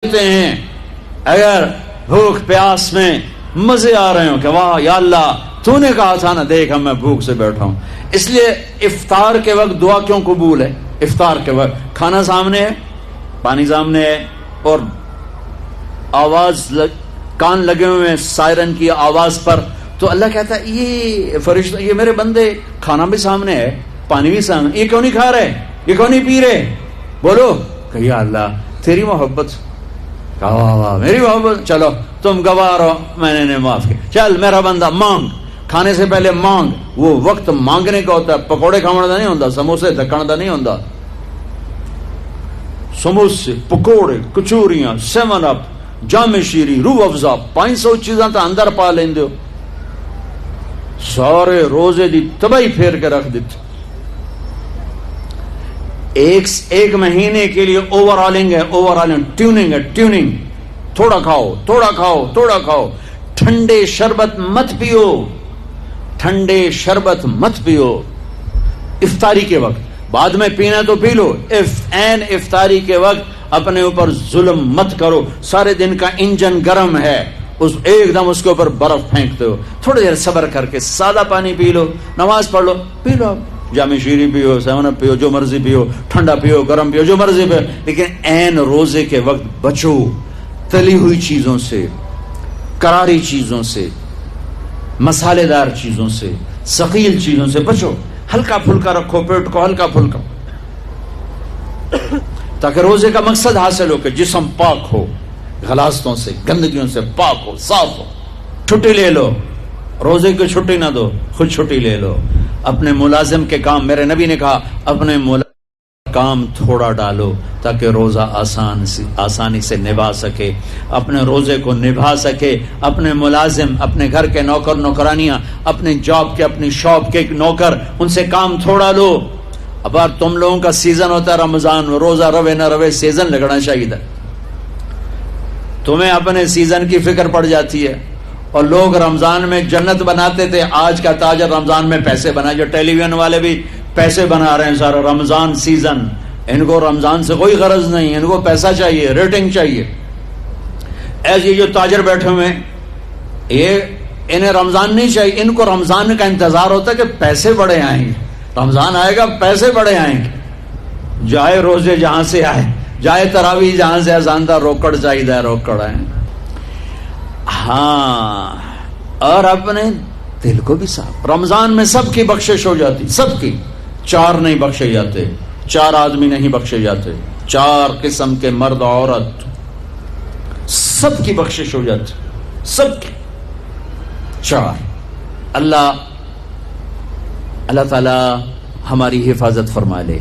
ہیں اگر بھوک پیاس میں مزے آ رہے ہوں کہ واہ یا اللہ تو نے کہا تھا نا، دیکھ میں بھوک سے بیٹھا ہوں. اس لیے افطار کے وقت دعا کیوں قبول ہے؟ افطار کے وقت کھانا سامنے ہے، پانی سامنے ہے، اور آواز کان لگے ہوئے ہیں سائرن کی آواز پر، تو اللہ کہتا ہے یہ فرشتہ، یہ میرے بندے، کھانا بھی سامنے ہے، پانی بھی سامنے، یہ کیوں نہیں کھا رہے، یہ کیوں نہیں پی رہے؟ بولو کہ یا اللہ تیری محبت، واہ واہ میری محبت، چلو تم گوار ہو، میں نے معاف کیا، چل میرا بندہ مانگ، کھانے سے پہلے مانگ. وہ وقت مانگنے کا ہوتا ہے، پکوڑے کھانے کا نہیں ہوتا، سموسے دکھانے کا نہیں ہوتا. سموسے، پکوڑے، کچوریاں، 7 اپ، جام شیری، روح افزا، 500 چیزاں تو اندر پا لیندے ہو، سارے روزے دی تباہی پھیر کے رکھ دیتے. ایک مہینے کے لیے اوور آلنگ ہے، اوور آلنگ، ٹیوننگ ہے، ٹیوننگ. تھوڑا کھاؤ، تھوڑا کھاؤ، تھوڑا کھاؤ. ٹھنڈے شربت مت پیو، ٹھنڈے شربت مت پیو افطاری کے وقت. بعد میں پینا تو پی لو، این افطاری کے وقت اپنے اوپر ظلم مت کرو. سارے دن کا انجن گرم ہے، ایک دم اس کے اوپر برف پھینکتے ہو. تھوڑی دیر صبر کر کے سادہ پانی پی لو، نماز پڑھ لو، پی لو، جام شیری پیو، 7 اپ پیو، جو مرضی پیو، ٹھنڈا پیو، گرم پیو، جو مرضی پیو. لیکن این روزے کے وقت بچو تلی ہوئی چیزوں سے، کراری چیزوں سے، مسالے دار چیزوں سے، ثقیل چیزوں سے بچو. ہلکا پھلکا رکھو پیٹ کو، ہلکا پھلکا، تاکہ روزے کا مقصد حاصل ہو کہ جسم پاک ہو، غلاظتوں سے، گندگیوں سے پاک ہو، صاف ہو. چھٹی لے لو، روزے کی چھٹی نہ دو، خود چھٹی لے لو. اپنے ملازم کے کام، میرے نبی نے کہا اپنے کام تھوڑا ڈالو تاکہ روزہ آسانی سے نبھا سکے، اپنے روزے کو نبھا سکے. اپنے ملازم، اپنے گھر کے نوکر نوکرانیاں، اپنے جاب کے، اپنی شاپ کے نوکر، ان سے کام تھوڑا لو. اب تم لوگوں کا سیزن ہوتا ہے رمضان، روزہ روے نہ روے سیزن لگنا چاہیے تھا. تمہیں اپنے سیزن کی فکر پڑ جاتی ہے. اور لوگ رمضان میں جنت بناتے تھے، آج کا تاجر رمضان میں پیسے بنا. جو ٹیلی ویژن والے بھی پیسے بنا رہے ہیں سارا رمضان سیزن، ان کو رمضان سے کوئی غرض نہیں، ان کو پیسہ چاہیے، ریٹنگ چاہیے. ایسے جو تاجر بیٹھے ہوئے ہیں، یہ انہیں رمضان نہیں چاہیے، ان کو رمضان کا انتظار ہوتا ہے کہ پیسے بڑے آئیں گے، رمضان آئے گا پیسے بڑے آئیں گے. جائے روزے جہاں سے آئے، جائے تراویح جہاں سے آساندہ، روکڑ چاہیے، روکڑ آئے. ہاں، اور اپنے دل کو بھی صاف. رمضان میں سب کی بخشش ہو جاتی، سب کی. 4 نہیں بخشے جاتے، 4 آدمی نہیں بخشے جاتے، 4 قسم کے مرد عورت، سب کی بخشش ہو جاتی، سب کی. 4. اللہ تعالی ہماری حفاظت فرما لے.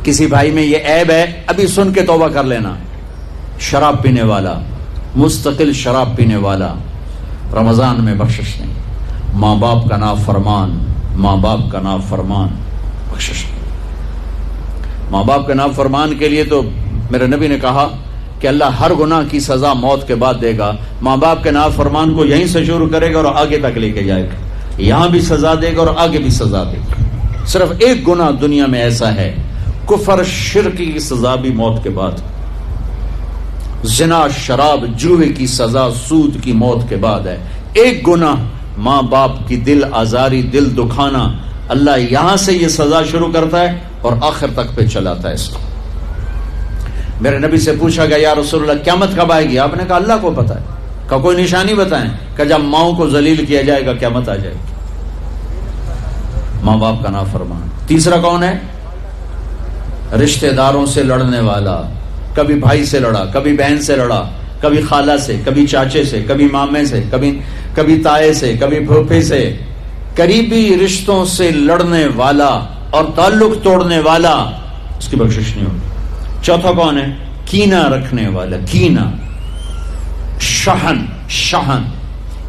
کسی بھائی میں یہ عیب ہے، ابھی سن کے توبہ کر لینا. شراب پینے والا، مستقل شراب پینے والا، رمضان میں بخشش نہیں. ماں باپ کا نافرمان، ماں باپ کا نافرمان، بخشش نہیں. ماں باپ کے نافرمان کے لیے تو میرے نبی نے کہا کہ اللہ ہر گناہ کی سزا موت کے بعد دے گا. ماں باپ کے نافرمان کو یہیں سے شروع کرے گا اور آگے تک لے کے جائے گا. یہاں بھی سزا دے گا اور آگے بھی سزا دے گا. صرف ایک گناہ دنیا میں ایسا ہے، کفر شرک کی سزا بھی موت کے بعد. زنا، شراب، جوئے کی سزا سود کی موت کے بعد ہے. ایک گناہ ماں باپ کی دل آزاری، دل دکھانا، اللہ یہاں سے یہ سزا شروع کرتا ہے اور آخر تک پہ چلاتا ہے اس کو. میرے نبی سے پوچھا گیا یا رسول اللہ قیامت کب آئے گی؟ آپ نے کہا اللہ کو پتہ ہے. کہ کوئی نشانی بتائیں؟ کہ جب ماؤں کو ذلیل کیا جائے گا قیامت آ جائے گی. ماں باپ کا نافرمان. تیسرا کون ہے؟ رشتہ داروں سے لڑنے والا. کبھی بھائی سے لڑا، کبھی بہن سے لڑا، کبھی خالہ سے، کبھی چاچے سے، کبھی مامے سے، کبھی تائے سے، کبھی پھوپھی سے. قریبی رشتوں سے لڑنے والا اور تعلق توڑنے والا، اس کی بخشش نہیں ہوگی. چوتھا کون ہے؟ کینہ رکھنے والا. کینہ، شہن.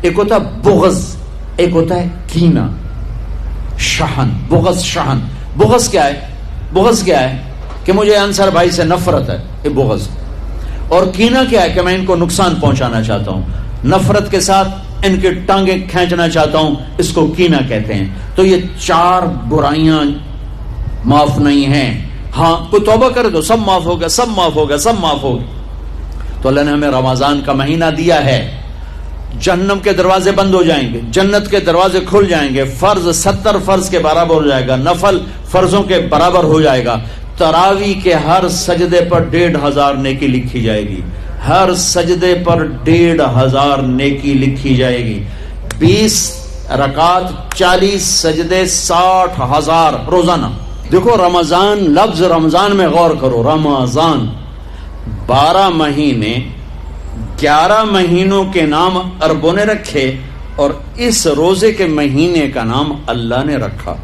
ایک ہوتا ہے بغض، ایک ہوتا ہے کینہ. شہن، بغض، شہن. بغض کیا ہے؟ بغض کیا ہے؟ کہ مجھے انصر بھائی سے نفرت ہے، یہ بغض. اور کینہ کیا ہے؟ کہ میں ان کو نقصان پہنچانا چاہتا ہوں، نفرت کے ساتھ ان کے ٹانگیں کھینچنا چاہتا ہوں، اس کو کینہ کہتے ہیں. تو یہ 4 برائیاں معاف نہیں ہیں. ہاں کوئی توبہ کرے تو سب معاف ہوگا، سب معاف ہوگا، سب معاف ہوگا. تو اللہ نے ہمیں رمضان کا مہینہ دیا ہے. جہنم کے دروازے بند ہو جائیں گے, جنت کے دروازے کھل جائیں گے, فرض 70 فرض کے برابر ہو جائے گا, نفل فرضوں کے برابر ہو جائے گا. تراویح کے ہر سجدے پر 1500 نیکی لکھی جائے گی, ہر سجدے پر 1500 نیکی لکھی جائے گی. 20 رکعت 40 سجدے 60,000 روزانہ. دیکھو رمضان, لفظ رمضان میں غور کرو. رمضان 12 مہینے, 11 مہینوں کے نام عربوں نے رکھے اور اس روزے کے مہینے کا نام اللہ نے رکھا.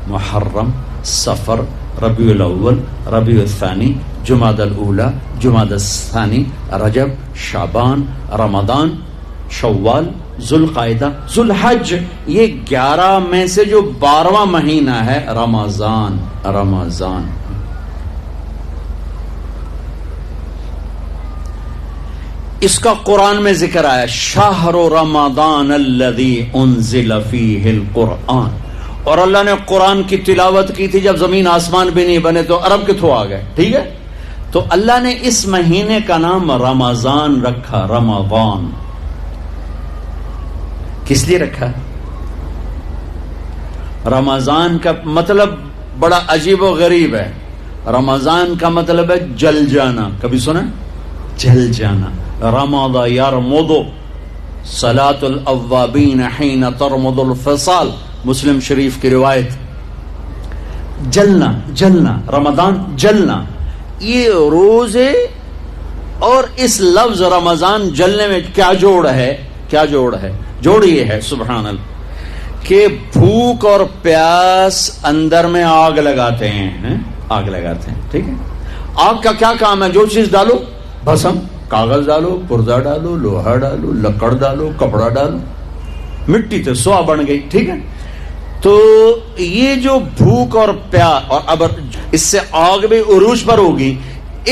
محرم, صفر, ربیع الاول, ربیع الثانی, جمادی الاولی, جمادی الثانی, رجب, شعبان, رمضان, شوال, ذوالقعدہ, ذوالحج. یہ 11 میں سے جو 12واں مہینہ ہے رمضان. رمضان اس کا قرآن میں ذکر آیا, شہر رمضان الذی انزل فیہ القرآن. اور اللہ نے قرآن کی تلاوت کی تھی جب زمین آسمان بھی نہیں بنے تو عرب کے تھرو آ گئے. ٹھیک ہے, تو اللہ نے اس مہینے کا نام رمضان رکھا. رمضان کس لیے رکھا؟ رمضان کا مطلب بڑا عجیب و غریب ہے. رمضان کا مطلب ہے جل جانا. کبھی سنا؟ جل جانا. رمض یرمض صلاۃ الاوابین حین ترمض الفصال, مسلم شریف کی روایت. جلنا, جلنا, رمضان جلنا. یہ روزے اور اس لفظ رمضان جلنے میں کیا جوڑ ہے؟ کیا جوڑ ہے؟ جوڑ یہ ہے سبحان اللہ کہ بھوک اور پیاس اندر میں آگ لگاتے ہیں. آگ لگاتے ہیں. ٹھیک ہے, آگ کا کیا کام ہے؟ جو چیز ڈالو, بھسم, کاغذ ڈالو, پرزا ڈالو, لوہا ڈالو, لکڑ ڈالو, کپڑا ڈالو, مٹی تو سوا بن گئی. ٹھیک ہے, تو یہ جو بھوک اور پیاس, اور اب اس سے آگ بھی عروج پر ہوگی.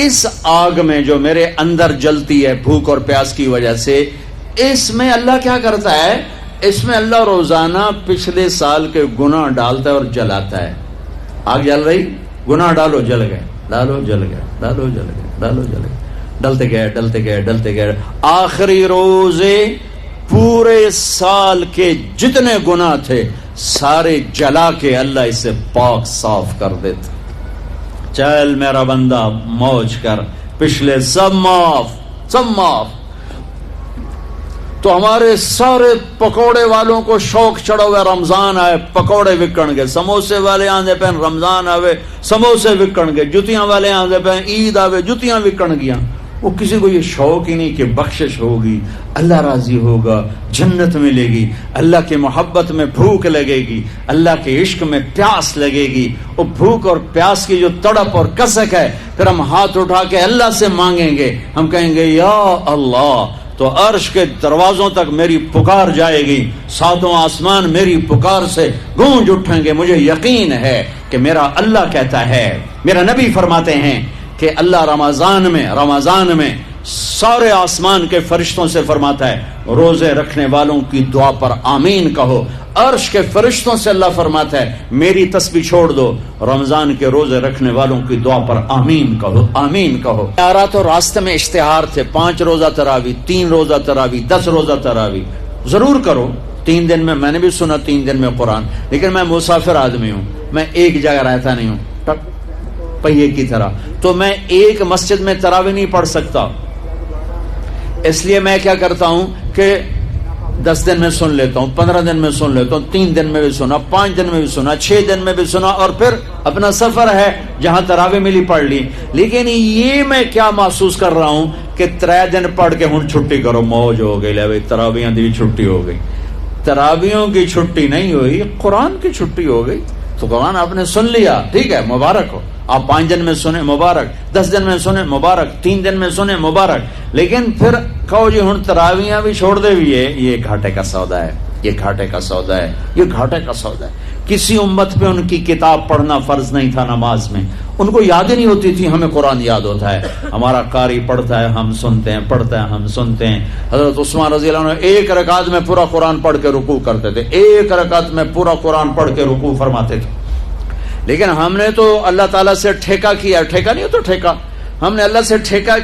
اس آگ میں جو میرے اندر جلتی ہے بھوک اور پیاس کی وجہ سے, اس میں اللہ کیا کرتا ہے؟ اس میں اللہ روزانہ پچھلے سال کے گناہ ڈالتا ہے اور جلاتا ہے. آگ جل رہی, گناہ ڈالو, جل گئے, ڈالو, جل گئے, ڈالو, جل گئے, ڈالو, جل گئے, ڈلتے گئے, ڈلتے گئے, ڈلتے گئے. آخری روزے پورے سال کے جتنے گناہ تھے سارے جلا کے اللہ اسے پاک صاف کر دیتے. چل میرا بندہ موج کر, پچھلے سب معاف, سب معاف. تو ہمارے سارے پکوڑے والوں کو شوق چڑھا ہوا, رمضان آئے پکوڑے وکن گے, سموسے والے آندے پہ رمضان آوے سموسے وکن گے, جتیاں والے آندے پہ عید آوے جتیاں وکن گیا. وہ کسی کو یہ شوق ہی نہیں کہ بخشش ہوگی, اللہ راضی ہوگا, جنت ملے گی, اللہ کی محبت میں بھوک لگے گی, اللہ کے عشق میں پیاس لگے گی. وہ بھوک اور پیاس کی جو تڑپ اور کسک ہے, پھر ہم ہاتھ اٹھا کے اللہ سے مانگیں گے. ہم کہیں گے یا اللہ, تو عرش کے دروازوں تک میری پکار جائے گی, 7 آسمان میری پکار سے گونج اٹھیں گے. مجھے یقین ہے کہ میرا اللہ کہتا ہے, میرا نبی فرماتے ہیں کہ اللہ رمضان میں سارے آسمان کے فرشتوں سے فرماتا ہے روزے رکھنے والوں کی دعا پر آمین کہو. عرش کے فرشتوں سے اللہ فرماتا ہے میری تسبیح چھوڑ دو, رمضان کے روزے رکھنے والوں کی دعا پر آمین کہو, آمین کہو. تو راستے میں اشتہار تھے, 5 روزہ تراویح, 3 روزہ تراویح, 10 روزہ تراویح. ضرور کرو, 3 دن میں نے بھی سنا 3 دن میں قرآن, لیکن میں مسافر آدمی ہوں, میں ایک جگہ رہتا نہیں ہوں پہیے کی طرح, تو میں ایک مسجد میں تراویح نہیں پڑھ سکتا. اس لیے میں کیا کرتا ہوں کہ 10 دن میں سن لیتا ہوں, 15 دن میں سن لیتا ہوں, 3 دن میں بھی سنا, 5 دن میں بھی سنا, 6 دن میں بھی سنا, اور پھر اپنا سفر ہے جہاں تراویح ملی پڑھ لی. لیکن یہ میں کیا محسوس کر رہا ہوں کہ 3 دن پڑھ کے ہوں چھٹی کرو, موج ہو گئی, لے تراویحاں دی چھٹی ہو گئی. تراویحوں کی چھٹی نہیں ہوئی, قرآن کی چھٹی ہو گئی. تو قرآن آپ نے سن لیا, ٹھیک ہے, مبارک ہو. آپ 5 دن میں سنیں مبارک, 10 دن میں سنیں مبارک, 3 دن میں سنیں مبارک. لیکن پھر کہو جی ہوں تراویحاں بھی چھوڑ دے بھی ہے, یہ گھاٹے کا سودا ہے, یہ گھاٹے کا سودا ہے, یہ گھاٹے کا سودا ہے. کسی امت پہ ان کی کتاب پڑھنا فرض نہیں تھا نماز میں, ان کو یاد ہی نہیں ہوتی تھی. ہمیں قرآن یاد ہوتا ہے, ہمارا قاری پڑھتا ہے ہم سنتے ہیں, پڑھتا ہے ہم سنتے ہیں. حضرت عثمان رضی اللہ عنہ 1 رکعت میں پورا قرآن پڑھ کے رکوع کرتے تھے, 1 رکعت میں پورا قرآن پڑھ کے رکوع فرماتے تھے. لیکن ہم نے تو اللہ تعالیٰ سے ٹھیکہ کیا, ٹھیکہ نہیں ہو تو ٹھیکہ, ہم نے اللہ سے ٹھیکہ کیا